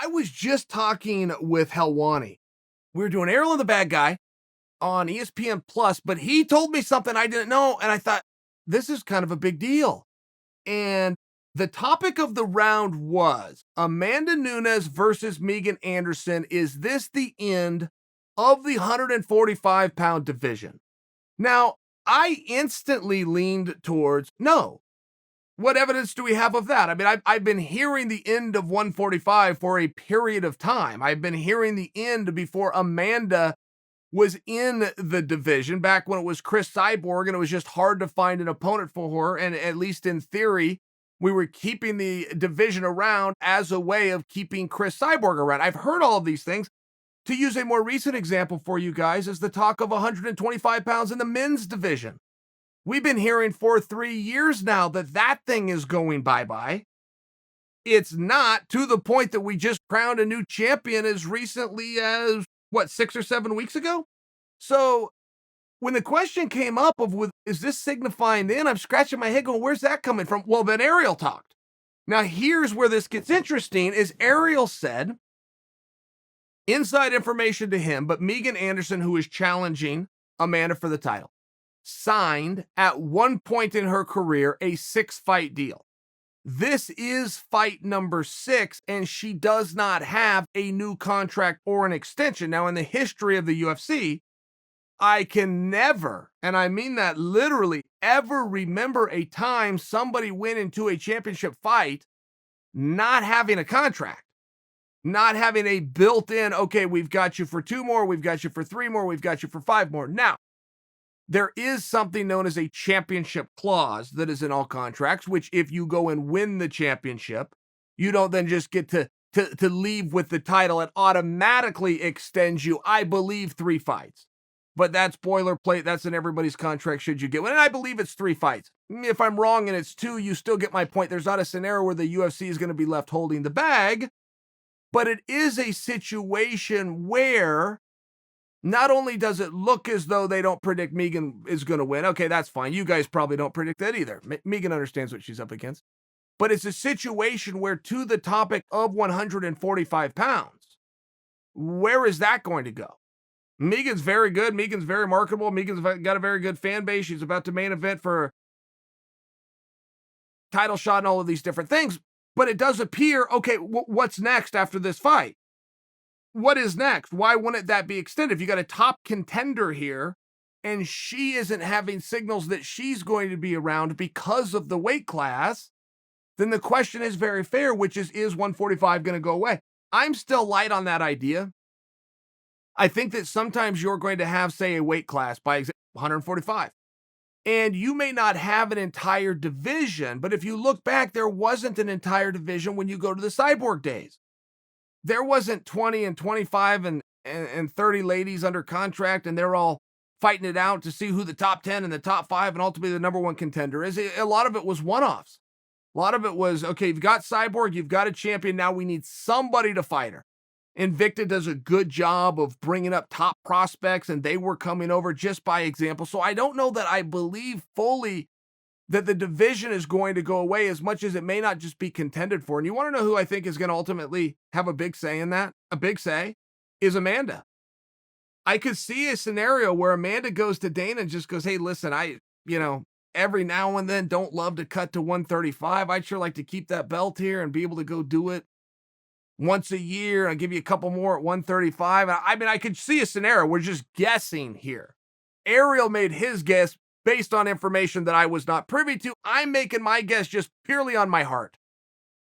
I was just talking with Helwani. We were doing Errol and the Bad Guy on ESPN Plus, but he told me something I didn't know, and I thought, this is kind of a big deal. And the topic of the round was Amanda Nunes versus Megan Anderson. Is this the end of the 145-pound division? Now, I instantly leaned towards no. What evidence do we have of that? I mean, I've been hearing the end of 145 for a period of time. I've been hearing the end before Amanda was in the division, back when it was Chris Cyborg, and it was just hard to find an opponent for her. And at least in theory, we were keeping the division around as a way of keeping Chris Cyborg around. I've heard all of these things. To use a more recent example for you guys is the talk of 125 pounds in the men's division. We've been hearing for 3 years now that that thing is going bye-bye. It's not, to the point that we just crowned a new champion as recently as, 6 or 7 weeks ago? So when the question came up of, is this signifying then, I'm scratching my head going, where's that coming from? Well, then Ariel talked. Now here's where this gets interesting, is Ariel said, inside information to him, but Megan Anderson, who is challenging Amanda for the title, signed at one point in her career a 6-fight deal. This is fight number 6, and she does not have a new contract or an extension. Now, in the history of the UFC, I can never, and I mean that literally, ever remember a time somebody went into a championship fight not having a contract, not having a built-in, okay, we've got you for 2 more, we've got you for 3 more, we've got you for 5 more. Now, there is something known as a championship clause that is in all contracts, which if you go and win the championship, you don't then just get to leave with the title. It automatically extends you, I believe, 3 fights. But that's boilerplate. That's in everybody's contract should you get one. And I believe it's 3 fights. If I'm wrong and it's 2, you still get my point. There's not a scenario where the UFC is going to be left holding the bag. But it is a situation where not only does it look as though they don't predict Megan is going to win. Okay, that's fine. You guys probably don't predict that either. Megan understands what she's up against. But it's a situation where, to the topic of 145 pounds, where is that going to go? Megan's very good. Megan's very marketable. Megan's got a very good fan base. She's about to main event for title shot and all of these different things. But it does appear, okay, what's next after this fight? What is next? Why wouldn't that be extended? If you got a top contender here and she isn't having signals that she's going to be around because of the weight class, then the question is very fair, which is 145 going to go away? I'm still light on that idea. I think that sometimes you're going to have, say, a weight class, by example, 145. And you may not have an entire division, but if you look back, there wasn't an entire division when you go to the Cyborg days. There wasn't 20 and 25 and 30 ladies under contract, and they're all fighting it out to see who the top 10 and the top 5 and ultimately the number 1 contender is. A lot of it was one-offs. A lot of it was, okay, you've got Cyborg, you've got a champion, now we need somebody to fight her. Invicta does a good job of bringing up top prospects, and they were coming over just by example. So I don't know that I believe fully that the division is going to go away, as much as it may not just be contended for. And you want to know who I think is going to ultimately have a big say in that? A big say is Amanda. I could see a scenario where Amanda goes to Dana and just goes, hey, listen, every now and then don't love to cut to 135. I'd sure like to keep that belt here and be able to go do it once a year. I'll give you a couple more at 135. I could see a scenario. We're just guessing here. Ariel made his guess based on information that I was not privy to. I'm making my guess just purely on my heart.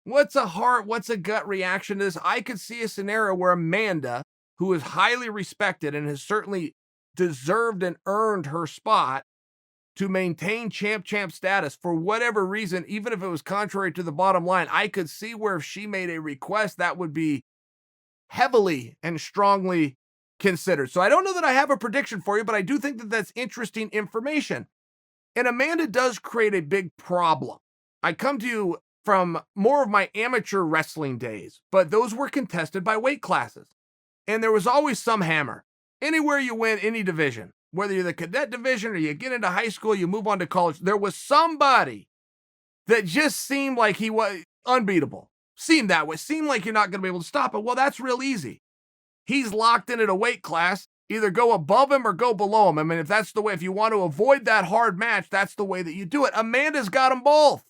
What's a gut reaction to this? I could see a scenario where Amanda, who is highly respected and has certainly deserved and earned her spot to maintain champ status for whatever reason, even if it was contrary to the bottom line, I could see where if she made a request, that would be heavily and strongly considered. So I don't know that I have a prediction for you, but I do think that that's interesting information. And Amanda does create a big problem. I come to you from more of my amateur wrestling days, but those were contested by weight classes. And there was always some hammer. Anywhere you went, any division, whether you're the cadet division or you get into high school, you move on to college, there was somebody that just seemed like he was unbeatable. seem that way, seem like you're not going to be able to stop it. Well, that's real easy. He's locked in at a weight class. Either go above him or go below him. I mean, if that's the way, if you want to avoid that hard match, that's the way that you do it. Amanda's got them both.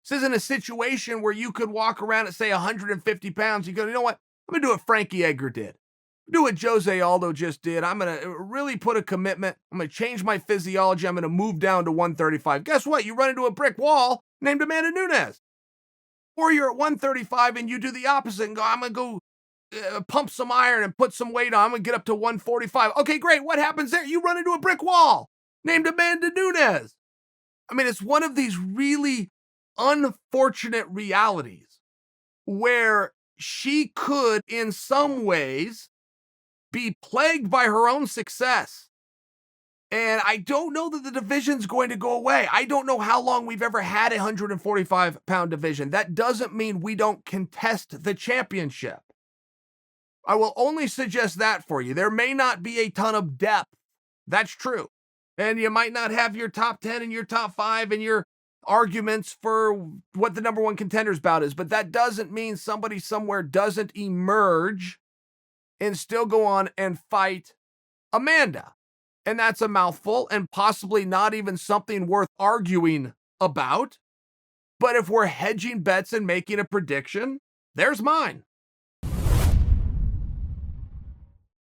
This isn't a situation where you could walk around at, say, 150 pounds. You go, you know what? I'm going to do what Frankie Edgar did. Do what Jose Aldo just did. I'm going to really put a commitment. I'm going to change my physiology. I'm going to move down to 135. Guess what? You run into a brick wall named Amanda Nunes. Or you're at 135 and you do the opposite and go, I'm going to go pump some iron and put some weight on. I'm going to get up to 145. Okay, great. What happens there? You run into a brick wall named Amanda Nunes. I mean, it's one of these really unfortunate realities where she could, in some ways, be plagued by her own success. And I don't know that the division's going to go away. I don't know how long we've ever had a 145-pound division. That doesn't mean we don't contest the championship. I will only suggest that for you. There may not be a ton of depth. That's true. And you might not have your top 10 and your top 5 and your arguments for what the number one contenders bout is. But that doesn't mean somebody somewhere doesn't emerge and still go on and fight Amanda. And that's a mouthful and possibly not even something worth arguing about. But if we're hedging bets and making a prediction, there's mine.